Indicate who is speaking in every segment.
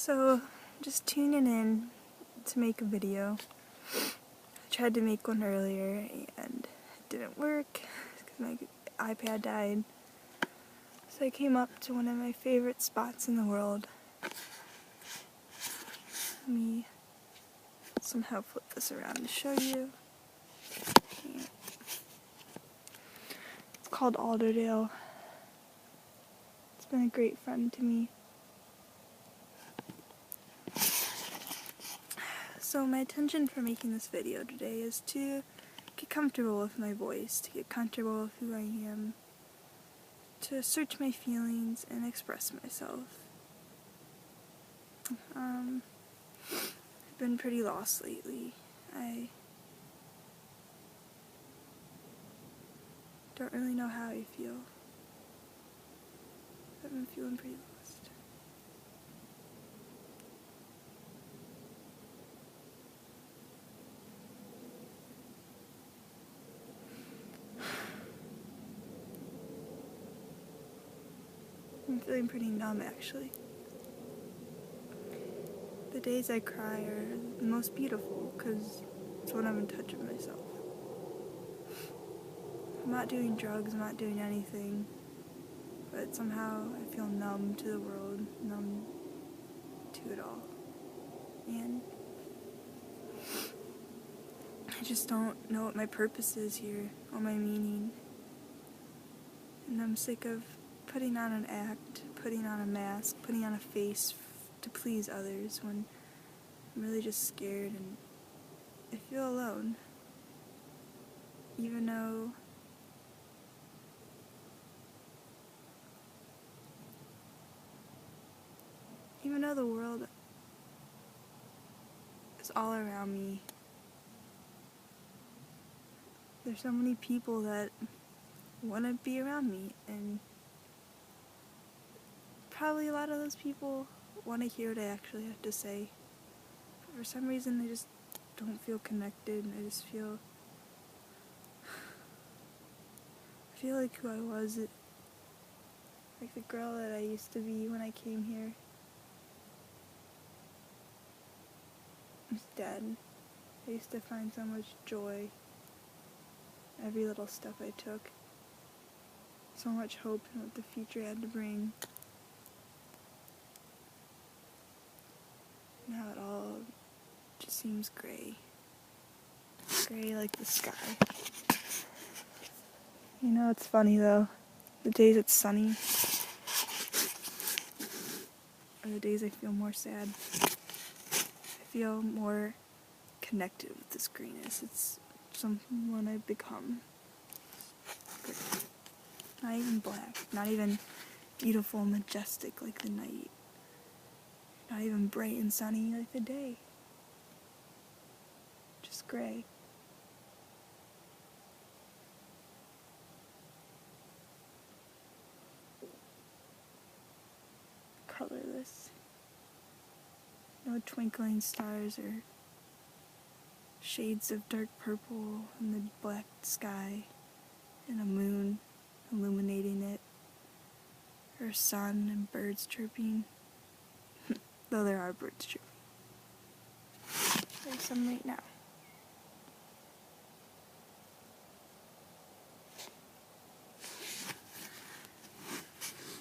Speaker 1: So, just tuning in to make a video. I tried to make one earlier and it didn't work because my iPad died. So I came up to one of my favorite spots in the world. Let me somehow flip this around to show you. It's called Alderdale. It's been a great friend to me. So my intention for making this video today is to get comfortable with my voice, to get comfortable with who I am, to search my feelings and express myself. I've been pretty lost lately. I don't really know how I feel. I've been feeling pretty lost. I'm feeling pretty numb, actually. The days I cry are the most beautiful, because it's when I'm in touch with myself. I'm not doing drugs, I'm not doing anything, but somehow I feel numb to the world, numb to it all. And I just don't know what my purpose is here, or my meaning. And I'm sick of putting on an act, putting on a mask, putting on a face to please others when I'm really just scared and I feel alone. Even though the world is all around me, there's so many people that want to be around me, and probably a lot of those people want to hear what I actually have to say. But for some reason, I just don't feel connected. I just feel like who I was, like the girl that I used to be when I came here. Is dead. I used to find so much joy every little step I took. So much hope in what the future had to bring. Now it all just seems gray. Gray like the sky. You know, it's funny though. The days it's sunny are the days I feel more sad. I feel more connected with this grayness. It's someone I've become. Gray. Not even black. Not even beautiful and majestic like the night. Not even bright and sunny like the day. Just gray. Colorless. No twinkling stars or shades of dark purple in the black sky, and a moon illuminating it, or a sun and birds chirping. Though there are birds chirping. There's some right now.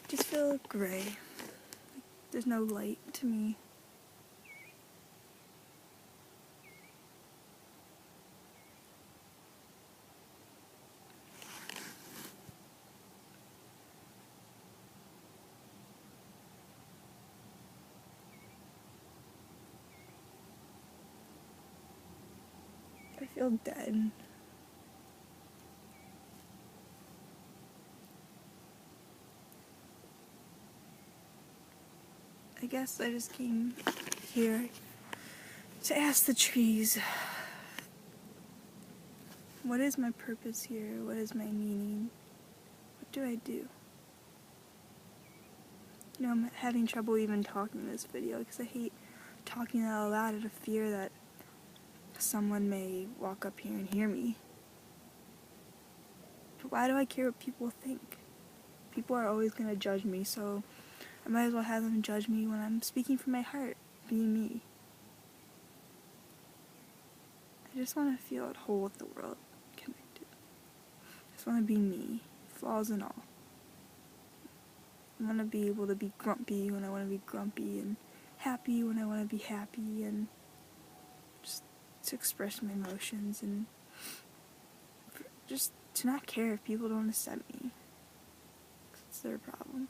Speaker 1: Just feel gray. There's no light to me. I feel dead. I guess I just came here to ask the trees, what is my purpose here? What is my meaning? What do I do? You know, I'm having trouble even talking in this video because I hate talking out loud out of fear that someone may walk up here and hear me. But why do I care what people think? People are always going to judge me, so I might as well have them judge me when I'm speaking from my heart, being me. I just want to feel at whole with the world, connected. I just want to be me, flaws and all. I want to be able to be grumpy when I want to be grumpy, and happy when I want to be happy, and just to express my emotions, and just to not care if people don't accept me. 'Cause it's their problem.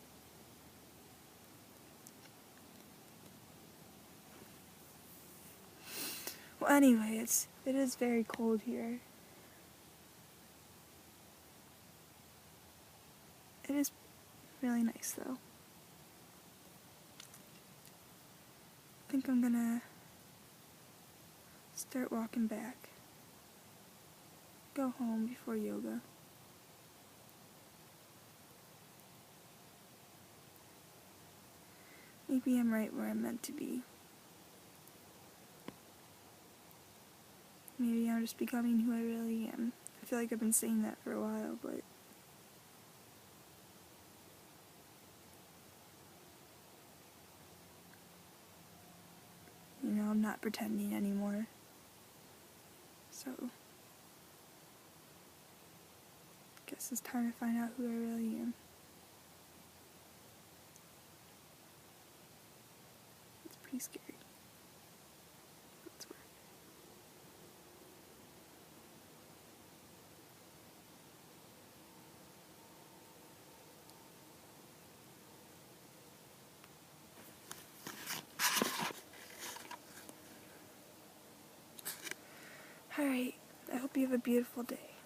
Speaker 1: Well, anyway, it is very cold here. It is really nice though. I think I'm gonna start walking back. Go home before yoga. Maybe I'm right where I'm meant to be. Maybe I'm just becoming who I really am. I feel like I've been saying that for a while, but you know, I'm not pretending anymore. So, guess it's time to find out who I really am. It's pretty scary. It's work. Alright, I hope you have a beautiful day.